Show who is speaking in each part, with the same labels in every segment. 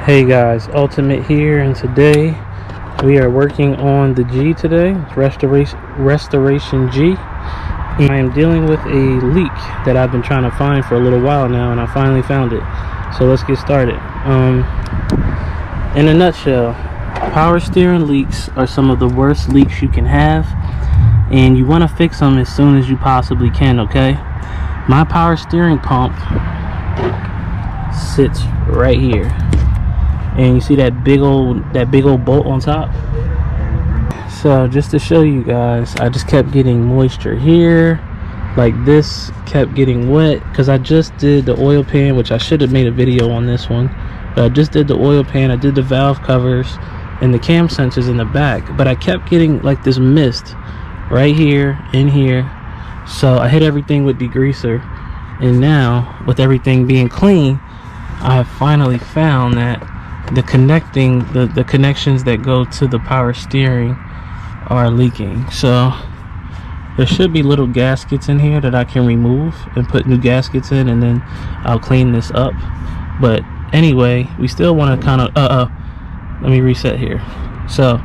Speaker 1: Hey guys, Ultimate here, and today we are working on the G today. It's restoration G. And I am dealing with a leak that I've been trying to find for a little while now, and I finally found it. So let's get started. In a nutshell, power steering leaks are some of the worst leaks you can have, and you want to fix them as soon as you possibly can, okay? My power steering pump sits right here. And you see that big old bolt on top. So just to show you guys, I just kept getting moisture here, like this kept getting wet because I just did the oil pan, which I should have made a video on this one, but I just did the oil pan, I did the valve covers and the cam sensors in the back, but I kept getting like this mist right here, in here. So I hit everything with degreaser, and now with everything being clean, I have finally found that the connections that go to the power steering are leaking. So there should be little gaskets in here that I can remove and put new gaskets in, and then I'll clean this up. But anyway, we still want to kind of let me reset here. So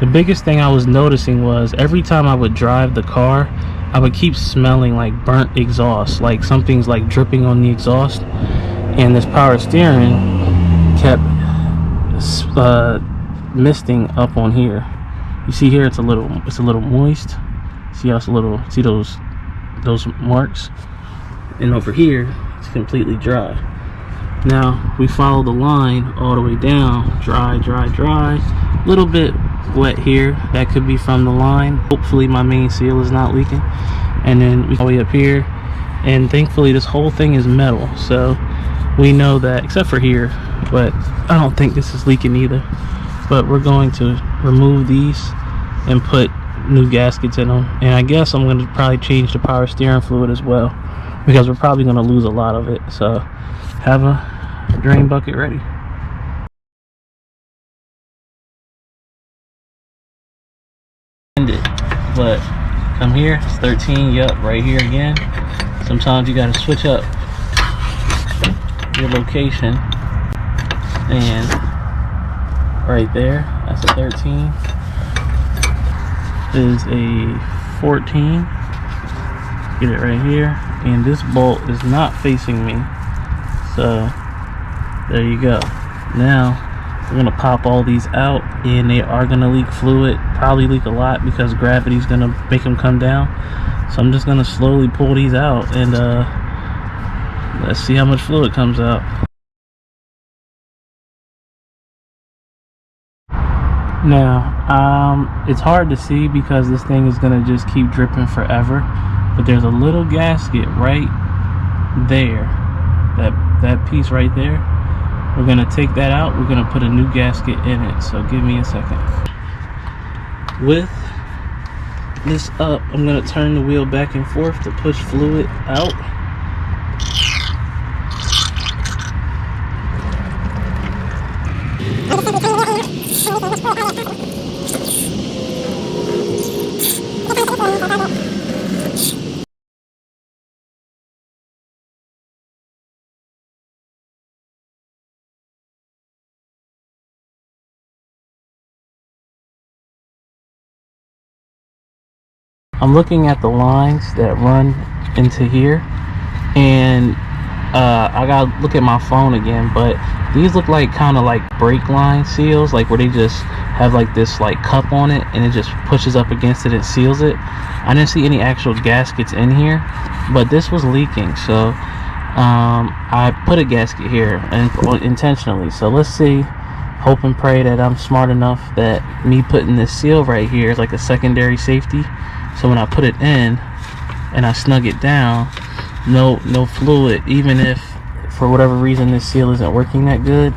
Speaker 1: the biggest thing I was noticing was every time I would drive the car, I would keep smelling like burnt exhaust, like something's like dripping on the exhaust, and this power steering kept misting up on here. You see here it's a little moist. See how it's a little, see those marks? And over here it's completely dry. Now we follow the line all the way down, dry, little bit wet here. That could be from the line. Hopefully my main seal is not leaking. And then we go way up here, and thankfully this whole thing is metal, so we know that, except for here, but I don't think this is leaking either. But we're going to remove these and put new gaskets in them, and I guess I'm going to probably change the power steering fluid as well, because we're probably going to lose a lot of it. So have a drain bucket ready. But come here, it's 13. Yep, right here again. Sometimes you got to switch up your location, and right there, that's a 13, is a 14. Get it right here, and this bolt is not facing me, so there you go. Now we're gonna pop all these out, and they are gonna leak fluid, probably leak a lot because gravity's gonna make them come down. So I'm just gonna slowly pull these out, and let's see how much fluid comes out. Now, it's hard to see because this thing is gonna just keep dripping forever, but there's a little gasket right there, that piece right there. We're gonna take that out, we're gonna put a new gasket in it, so give me a second. With this up, I'm gonna turn the wheel back and forth to push fluid out. I'm looking at the lines that run into here, and I gotta look at my phone again, but these look like kind of like brake line seals, like where they just have like this like cup on it and it just pushes up against it and seals it. I didn't see any actual gaskets in here, but this was leaking, so I put a gasket here intentionally. So let's see, hope and pray that I'm smart enough that me putting this seal right here is like a secondary safety, so when I put it in and I snug it down, no fluid, even if for whatever reason this seal isn't working that good,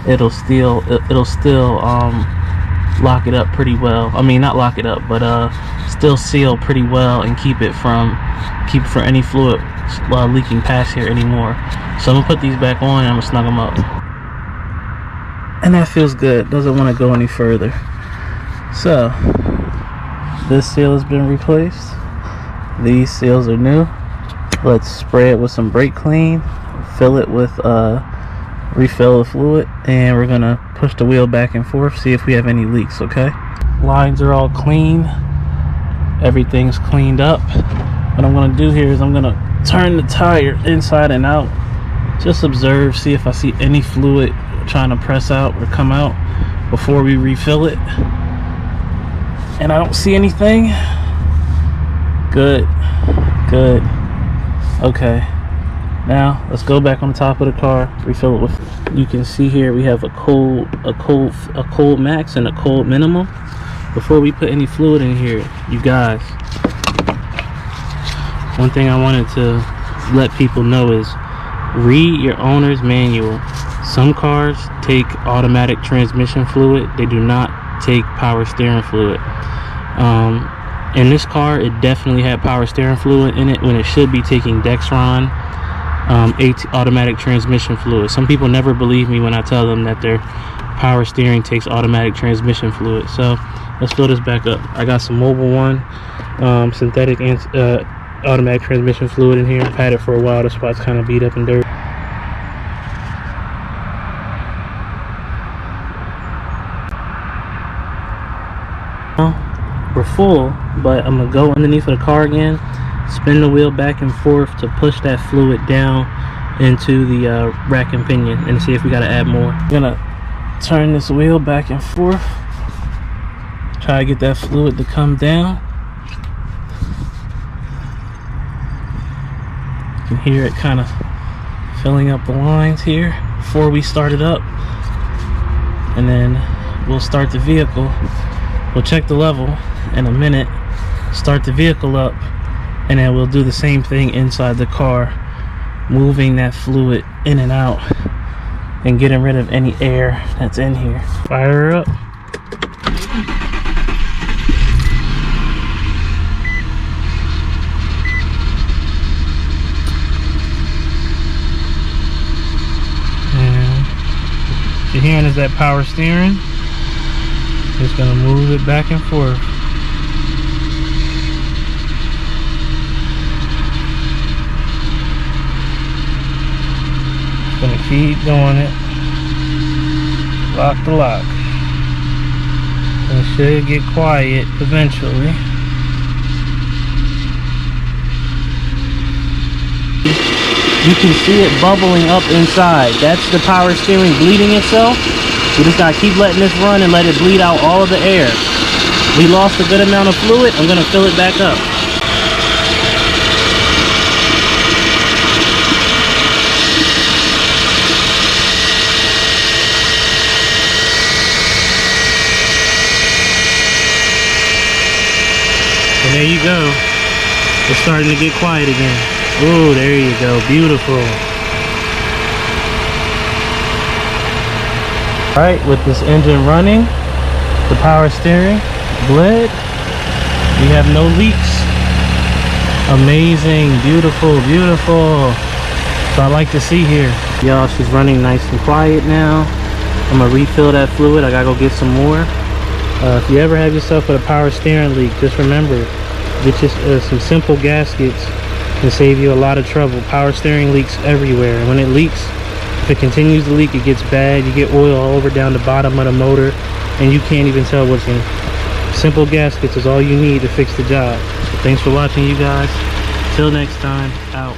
Speaker 1: it'll still lock it up pretty well. I mean, not lock it up, but still seal pretty well and keep it from any fluid leaking past here anymore. So I'm gonna put these back on and I'm gonna snug them up, and that feels good. Doesn't want to go any further. So this seal has been replaced, these seals are new. Let's spray it with some brake clean, fill it with refill the fluid, and we're gonna push the wheel back and forth, see if we have any leaks. Okay, lines are all clean, everything's cleaned up. What I'm gonna do here is I'm gonna turn the tire inside and out, just observe, see if I see any fluid trying to press out or come out before we refill it. And I don't see anything. Good. Okay, now let's go back on the top of the car, refill it with, you can see here we have a cold max and a cold minimum. Before we put any fluid in here, you guys, one thing I wanted to let people know is read your owner's manual. Some cars take automatic transmission fluid, they do not take power steering fluid. In this car, it definitely had power steering fluid in it when it should be taking Dexron automatic transmission fluid. Some people never believe me when I tell them that their power steering takes automatic transmission fluid. So let's fill this back up. I got some Mobil 1 synthetic automatic transmission fluid in here. I've had it for a while, that's why it's kind of beat up and dirty. We're full, but I'm gonna go underneath of the car again, spin the wheel back and forth to push that fluid down into the rack and pinion, and see if we gotta add more. I'm gonna turn this wheel back and forth, try to get that fluid to come down. You can hear it kind of filling up the lines here before we start it up, and then we'll start the vehicle. We'll check the level in a minute, start the vehicle up, and then we'll do the same thing inside the car, moving that fluid in and out and getting rid of any air that's in here. Fire her up. And what you're hearing is that power steering. Just gonna move it back and forth. Just gonna keep doing it. Lock the lock. And it should get quiet eventually. You can see it bubbling up inside. That's the power steering bleeding itself. We just gotta keep letting this run and let it bleed out all of the air. We lost a good amount of fluid. I'm gonna fill it back up. And there you go. It's starting to get quiet again. Oh, there you go. Beautiful. Alright, with this engine running, the power steering bled, we have no leaks. Amazing, beautiful. So I like to see here. Y'all, she's running nice and quiet now. I'm gonna refill that fluid. I gotta go get some more. If you ever have yourself with a power steering leak, just remember, get just some simple gaskets can save you a lot of trouble. Power steering leaks everywhere, and when it leaks, if it continues to leak, it gets bad. You get oil all over down the bottom of the motor, and you can't even tell what's in. Simple gaskets is all you need to fix the job. So thanks for watching, you guys. Till next time, out.